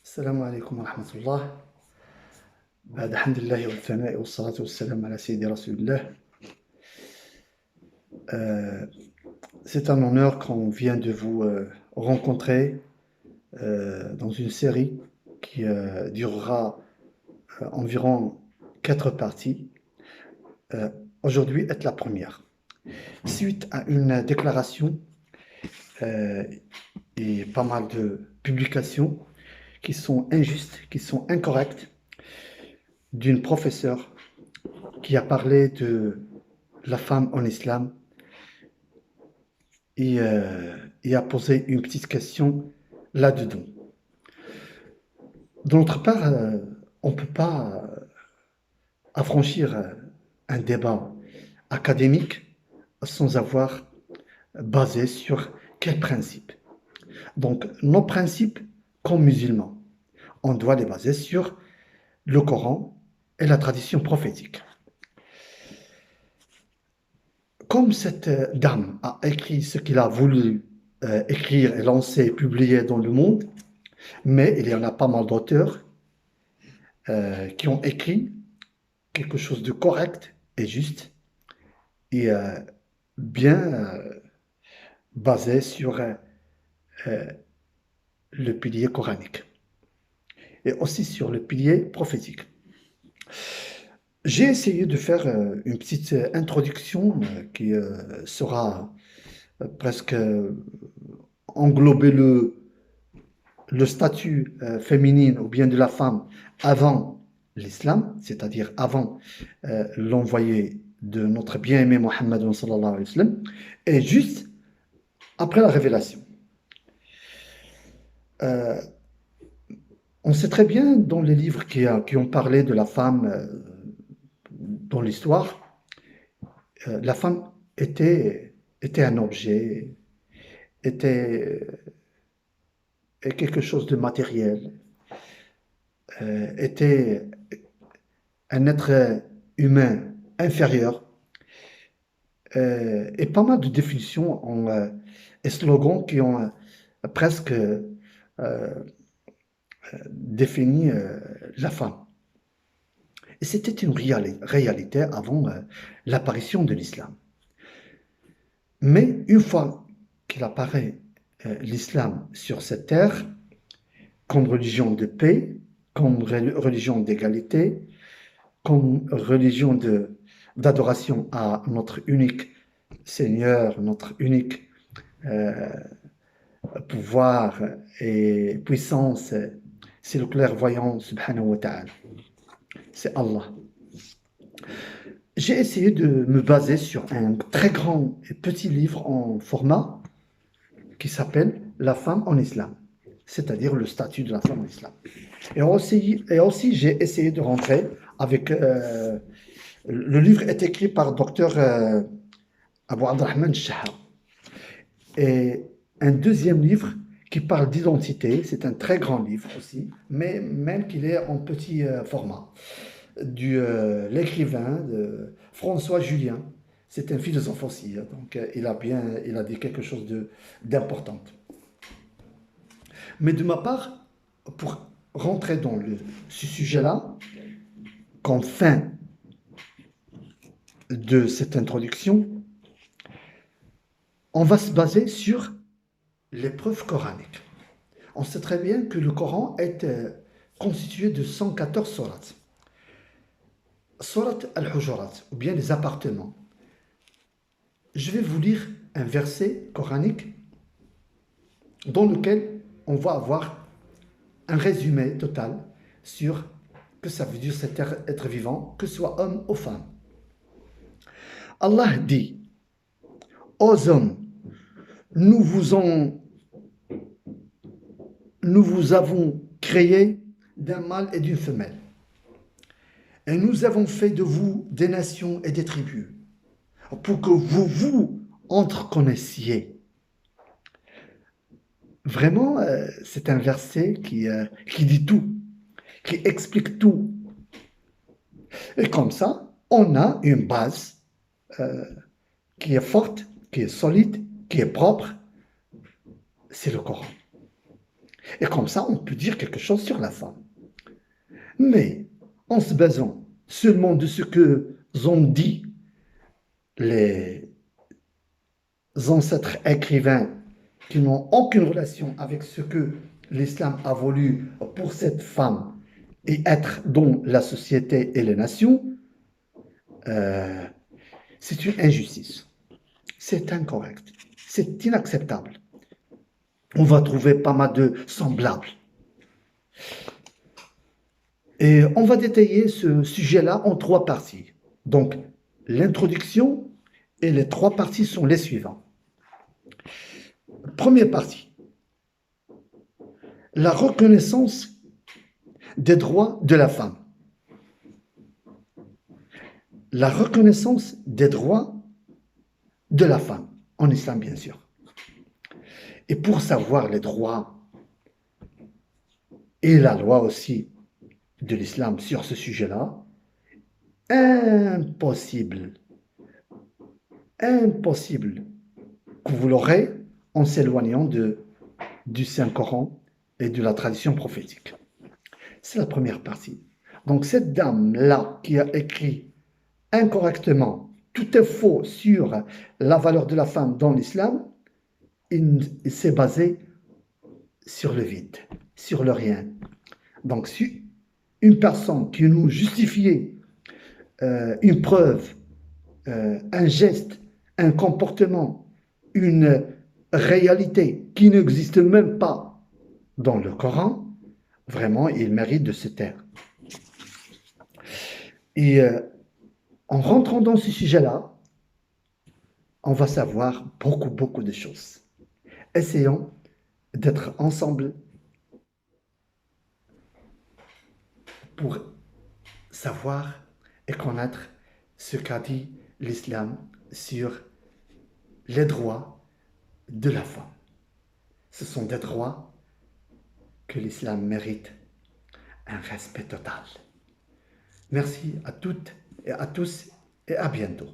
السلام عليكم ورحمة الله. بعد حمد الله والثناء والصلاة والسلام على سيدي رسول الله. Euh, c'est un honneur qu'on vient de vous rencontrer dans une série qui durera environ 4 parties. Euh, Aujourd'hui est la première. Suite à une déclaration euh, et pas mal de publications qui sont injustes, qui sont incorrectes, d'une professeure qui a parlé de la femme en islam et, euh, et a posé une petite question là-dedans. D'autre part, on ne peut pas affranchir un débat académique sans avoir basé sur quels principes. Donc, nos principes comme musulmans, on doit les baser sur le Coran et la tradition prophétique. Comme cette dame a écrit ce qu'il a voulu écrire et lancer, publier dans le monde, mais il y en a pas mal d'auteurs qui ont écrit quelque chose de correct et juste et bien basé sur le pilier coranique et aussi sur le pilier prophétique. J'ai essayé de faire une petite introduction qui sera presque englober le statut féminin ou bien de la femme avant l'islam, c'est-à-dire avant l'envoyé de notre bien-aimé Mohammed sallallahu alayhi wa sallam, et juste après la révélation. Euh, on sait très bien dans les livres qui ont parlé de la femme dans l'histoire, la femme était un objet, était quelque chose de matériel, était un être humain inférieur, et pas mal de définitions et slogans qui ont presque défini la femme. Et c'était une réalité avant l'apparition de l'islam. Mais une fois qu'il apparaît l'islam sur cette terre, comme religion de paix, comme religion d'égalité, comme religion d'adoration à notre unique Seigneur, notre unique euh, pouvoir et puissance, c'est le clairvoyant subhanahu wa ta'ala, c'est Allah. J'ai essayé de me baser sur un très grand et petit livre en format qui s'appelle La femme en islam, c'est-à-dire le statut de la femme en islam. Et aussi j'ai essayé de rentrer avec... le livre est écrit par docteur Abu Abdurrahman Shahar. Et un deuxième livre qui parle d'identité, c'est un très grand livre aussi, mais même qu'il est en petit format, l'écrivain de François Julien. C'est un philosophe aussi, donc il a dit quelque chose d'important. Mais de ma part, pour rentrer dans ce sujet-là, comme fin de cette introduction, on va se baser sur les preuves coraniques. On sait très bien que le Coran est constitué de 114 sourates. Surat al-Hujurat, ou bien les appartements. Je vais vous lire un verset coranique dans lequel on va avoir un résumé total sur que ça veut dire cet être vivant, que ce soit homme ou femme. Allah dit: Ô hommes, nous vous avons créé d'un mâle et d'une femelle. Et nous avons fait de vous des nations et des tribus pour que vous vous entreconnaissiez. Vraiment, c'est un verset qui dit tout, qui explique tout. Et comme ça, on a une base qui est forte, qui est solide, qui est propre. C'est le Coran. Et comme ça, on peut dire quelque chose sur la femme. Mais en se basant seulement de ce que ont dit les ancêtres écrivains qui n'ont aucune relation avec ce que l'islam a voulu pour cette femme et être dans la société et les nations, euh, c'est une injustice. C'est incorrect. C'est inacceptable. On va trouver pas mal de semblables. Et on va détailler ce sujet-là en trois parties. Donc, l'introduction et les trois parties sont les suivants. Première partie, la reconnaissance des droits de la femme. La reconnaissance des droits de la femme, en islam bien sûr. Et pour savoir les droits et la loi aussi de l'islam sur ce sujet-là, impossible, impossible que vous l'aurez en s'éloignant du Saint-Coran et de la tradition prophétique. C'est la première partie. Donc cette dame-là qui a écrit incorrectement, tout est faux sur la valeur de la femme dans l'islam, il s'est basé sur le vide, sur le rien. Donc si une personne qui nous justifiait une preuve, un geste, un comportement, une réalité qui n'existe même pas dans le Coran, vraiment, il mérite de se taire. Et en rentrant dans ce sujet-là, on va savoir beaucoup, beaucoup de choses. Essayons d'être ensemble pour savoir et connaître ce qu'a dit l'islam sur les droits de la femme. Ce sont des droits que l'islam mérite un respect total. Merci à toutes et à tous et à bientôt.